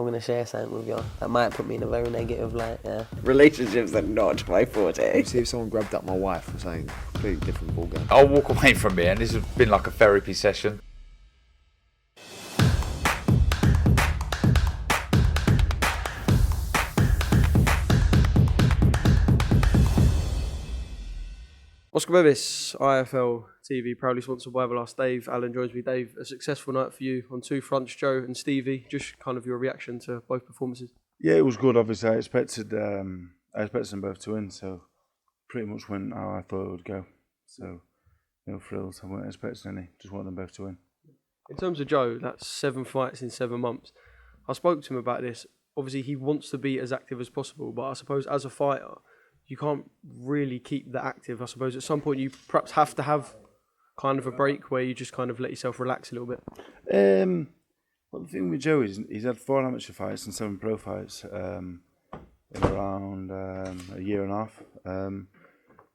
going to share something with you. That might put me in a very negative light, yeah. Relationships are not my forte. See if someone grabbed up my wife or something, completely different ballgame. I'll walk away from here, and this has been like a therapy session. Oscar Bevis, IFL TV, proudly sponsored by Everlast. Dave Allen joins me. Dave, a successful night for you on two fronts, Joe and Stevie. Just kind of your reaction to both performances. Yeah, it was good. Obviously, I expected them both to win, so pretty much went how I thought it would go. So no frills. I weren't expecting any. Just wanted them both to win. In terms of Joe, that's 7 fights in 7 months. I spoke to him about this. Obviously, he wants to be as active as possible, but I suppose as a fighter, you can't really keep that active. I suppose at some point you perhaps have to have kind of a break where you just kind of let yourself relax a little bit. Well, the thing with Joe is he's had 4 amateur fights and 7 pro fights in around a year and a half.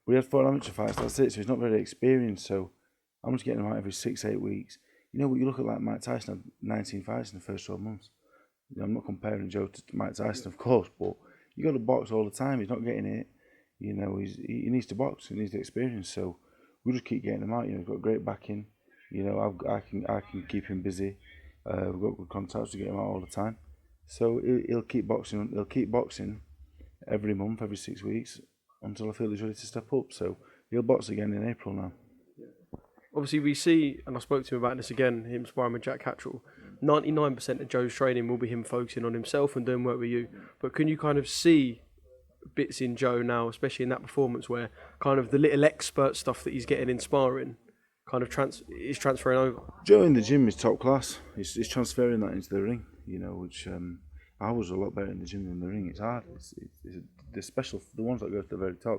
We had 4 amateur fights, that's it, so he's not very experienced, so I'm just getting him out every 6-8 weeks. You know, you look at like Mike Tyson had 19 fights in the first 12 months. You know, I'm not comparing Joe to Mike Tyson, of course, but you got to box all the time. He's not getting it. You know, he needs to box. He needs the experience. So we just keep getting him out. You know, we've got great backing. You know, I can keep him busy. We've got good contacts to get him out all the time. So he'll keep boxing. He'll keep boxing every month, every 6 weeks, until I feel he's ready to step up. So he'll box again in April now. Obviously, we see, and I spoke to him about this again, him sparring with Jack Cattrall, 99% of Joe's training will be him focusing on himself and doing work with you. But can you kind of see bits in Joe now, especially in that performance, where kind of the little expert stuff that he's getting in sparring kind of is transferring over? Joe in the gym is top class. He's transferring that into the ring, you know, which I was a lot better in the gym than in the ring. It's hard. They're special. The ones that go to the very top,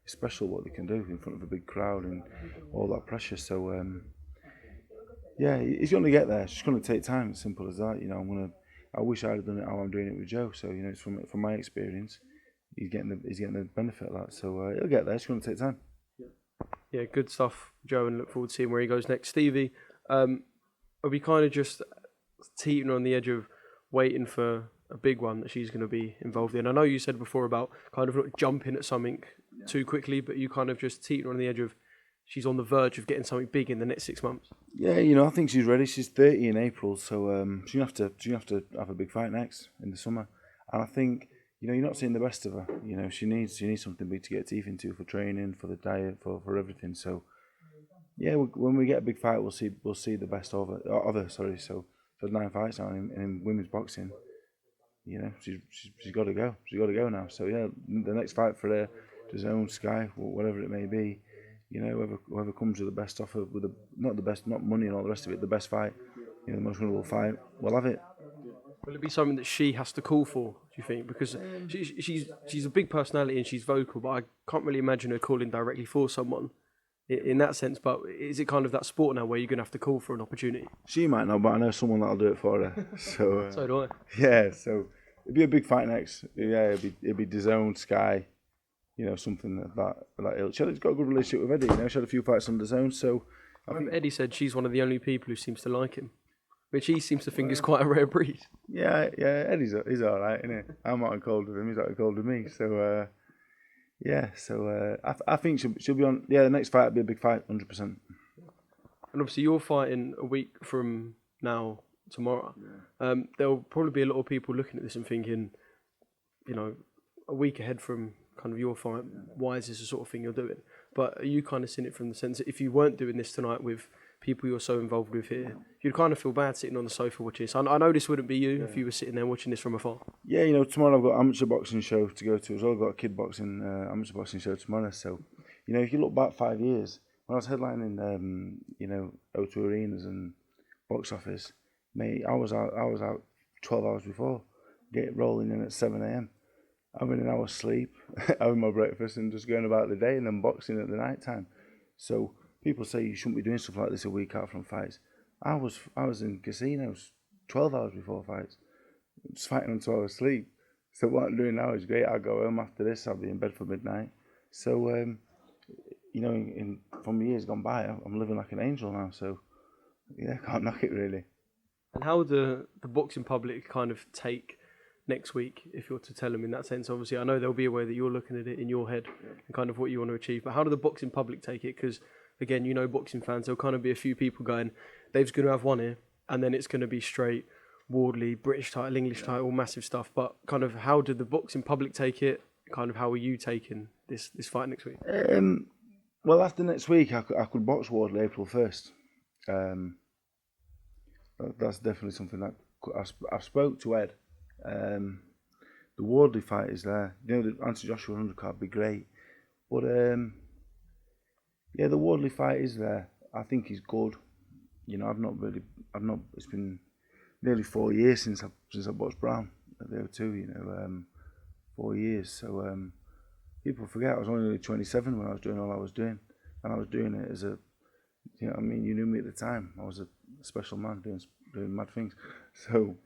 it's special what they can do in front of a big crowd and all that pressure. So yeah, he's going to get there. It's just going to take time. It's simple as that. You know, I wish I'd have done it how I'm doing it with Joe. So you know, it's from my experience. He's getting the benefit of that, so he'll get there. It's going to take time. Yeah, good stuff, Joe, and look forward to seeing where he goes next. Stevie, are we kind of just teetering on the edge of waiting for a big one that she's going to be involved in? I know you said before about kind of not jumping at something too quickly, but you kind of just teetering on the edge of she's on the verge of getting something big in the next 6 months. Yeah, you know, I think she's ready. She's 30 in April, so she's gonna have to have a big fight next in the summer, and I think. You know, you're not seeing the best of her. You know, she needs something big to get teeth into for training, for the diet, for everything. So, yeah, when we get a big fight, we'll see the best of her. Sorry. So, for 9 fights now in women's boxing, you know, she's got to go. She's got to go now. So yeah, the next fight for her, DAZN, Sky, whatever it may be, you know, whoever comes with the best offer, with not money and all the rest of it, the best fight, you know, the most winnable fight, we'll have it. Will it be something that she has to call for, do you think? Because she's a big personality and she's vocal, but I can't really imagine her calling directly for someone in that sense. But is it kind of that sport now where you're going to have to call for an opportunity? She might not, but I know someone that'll do it for her. So, so do I. Yeah, so it'd be a big fight next. Yeah, it'd be DAZN, Sky, you know, something that ilk. She's got a good relationship with Eddie, you know, she had a few fights on DAZN, so... I think Eddie said she's one of the only people who seems to like him, which he seems to think is quite a rare breed. Yeah, Eddie's he's all right, isn't he? I'm not cold with him, he's not cold with me. So, I think she'll be on. Yeah, the next fight will be a big fight, 100%. And obviously, you're fighting a week from now, tomorrow. Yeah. There'll probably be a lot of people looking at this and thinking, you know, a week ahead from kind of your fight, why is this the sort of thing you're doing? But are you kind of seeing it from the sense that if you weren't doing this tonight with people you're so involved with here, you'd kind of feel bad sitting on the sofa watching this. I know this wouldn't be you if you were sitting there watching this from afar. Yeah, you know, tomorrow I've got an amateur boxing show to go to as well. I've got a kid boxing, amateur boxing show tomorrow. So, you know, if you look back 5 years, when I was headlining, you know, O2 arenas and box office, mate, I was out 12 hours before, get rolling in at 7 a.m, having an hour's sleep, having my breakfast and just going about the day and then boxing at the night time. So, people say you shouldn't be doing stuff like this a week out from fights. I was in casinos 12 hours before fights, just fighting on 12 hours sleep. So what I'm doing now is great. I'll go home after this. I'll be in bed for midnight. So, you know, from years gone by, I'm living like an angel now. So, yeah, I can't knock it really. And how would the boxing public kind of take next week, if you're to tell them in that sense? Obviously, I know they'll be aware that you're looking at it in your head and kind of what you want to achieve. But how do the boxing public take it? Because, again, you know boxing fans, there'll kind of be a few people going, Dave's going to have one here, and then it's going to be straight Wardley, British title, English title, massive stuff. But kind of how did the boxing public take it? Kind of how are you taking this fight next week? Well, after next week, I could box Wardley April 1st. That's definitely something that I spoke to Ed. The Wardley fight is there. You know, the anti-Joshua undercard would be great. But, yeah, the Wardley fight is there. I think he's good. You know, it's been nearly 4 years since I boxed Brown at the O2, you know, 4 years. So, people forget I was only 27 when I was doing all I was doing. And I was doing it as a, you know what I mean, you knew me at the time. I was a special man doing mad things. So,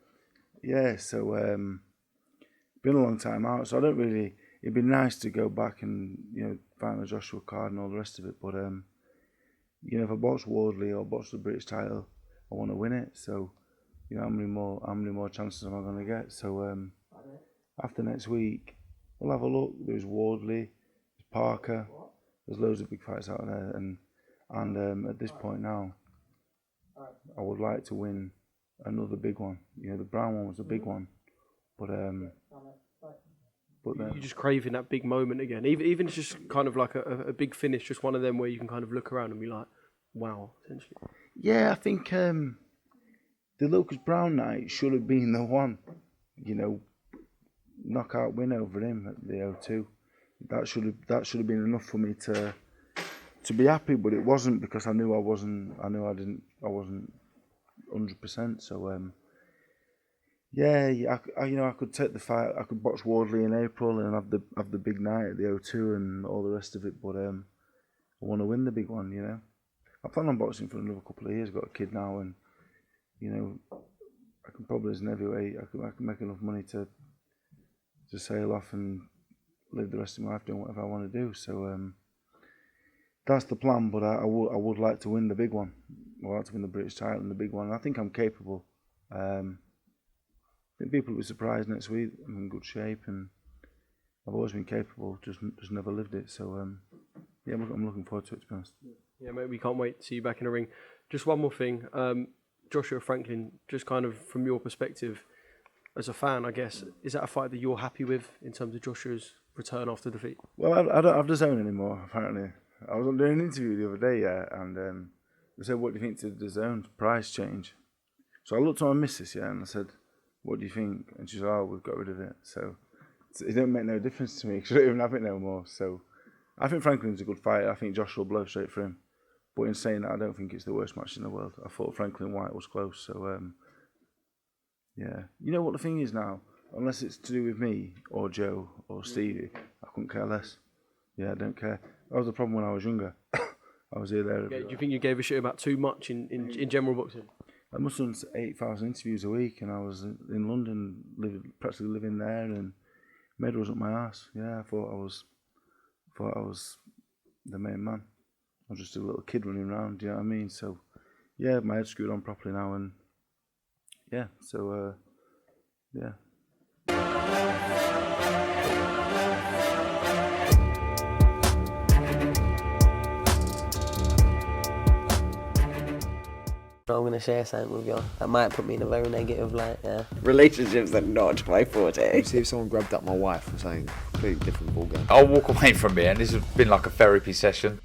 yeah, been a long time out. So I don't really, it'd be nice to go back and, you know, find a Joshua card and all the rest of it. But, you know, if I box Wardley or box the British title, I want to win it. So, you know, how many more chances am I going to get? So, after next week, we'll have a look. There's Wardley, there's Parker, there's loads of big fights out there, and at this point now, I would like to win another big one. You know, the Brown one was the big one, but then You're just craving that big moment again. Even it's just kind of like a big finish, just one of them where you can kind of look around and be like, wow, essentially. Yeah, I think the Lucas Brown night should have been the one. You know, knockout win over him at the O2. That should have been enough for me to be happy, but it wasn't, because I knew I wasn't 100%. So yeah, I could take the fight. I could box Wardley in April and have the big night at the O2 and all the rest of it. But I want to win the big one. You know, I plan on boxing for another couple of years. I've got a kid now, and you know, I can probably as an heavyweight, I can make enough money to sail off and live the rest of my life doing whatever I want to do. So that's the plan. But I would like to win the big one. I'd like to win the British title and the big one. And I think I'm capable. I think people will be surprised next week. I'm in good shape, and I've always been capable. Just never lived it. So yeah, I'm looking forward to it, to be honest. Yeah, mate, we can't wait to see you back in the ring. Just one more thing, Joshua Franklin. Just kind of from your perspective, as a fan, I guess, is that a fight that you're happy with in terms of Joshua's return after defeat? Well, I don't have the zone anymore, apparently. I was doing an interview the other day, yeah, and they said, what do you think to the zone price change? So I looked at my missus, yeah, and I said, what do you think? And she said, oh, we've got rid of it. So it don't make no difference to me, because I don't even have it no more. So I think Franklin's a good fighter. I think Joshua will blow straight for him. But in saying that, I don't think it's the worst match in the world. I thought Franklin White was close, so yeah. You know what the thing is now? Unless it's to do with me or Joe or Stevie, I couldn't care less. Yeah, I don't care. That was the problem when I was younger. I was here, there. Yeah, do you think you gave a shit about too much in general boxing? I must have done 8,000 interviews a week, and I was in London, practically living there, and medals up my ass. Yeah, I thought I was the main man. I was just a little kid running around. Do you know what I mean? So yeah, my head's screwed on properly now, and yeah. So yeah. I'm going to share something with you. That might put me in a very negative light, yeah. Relationships are not my forte. See if someone grabbed up my wife or something, completely different ballgame. I'll walk away from it, and this has been like a therapy session.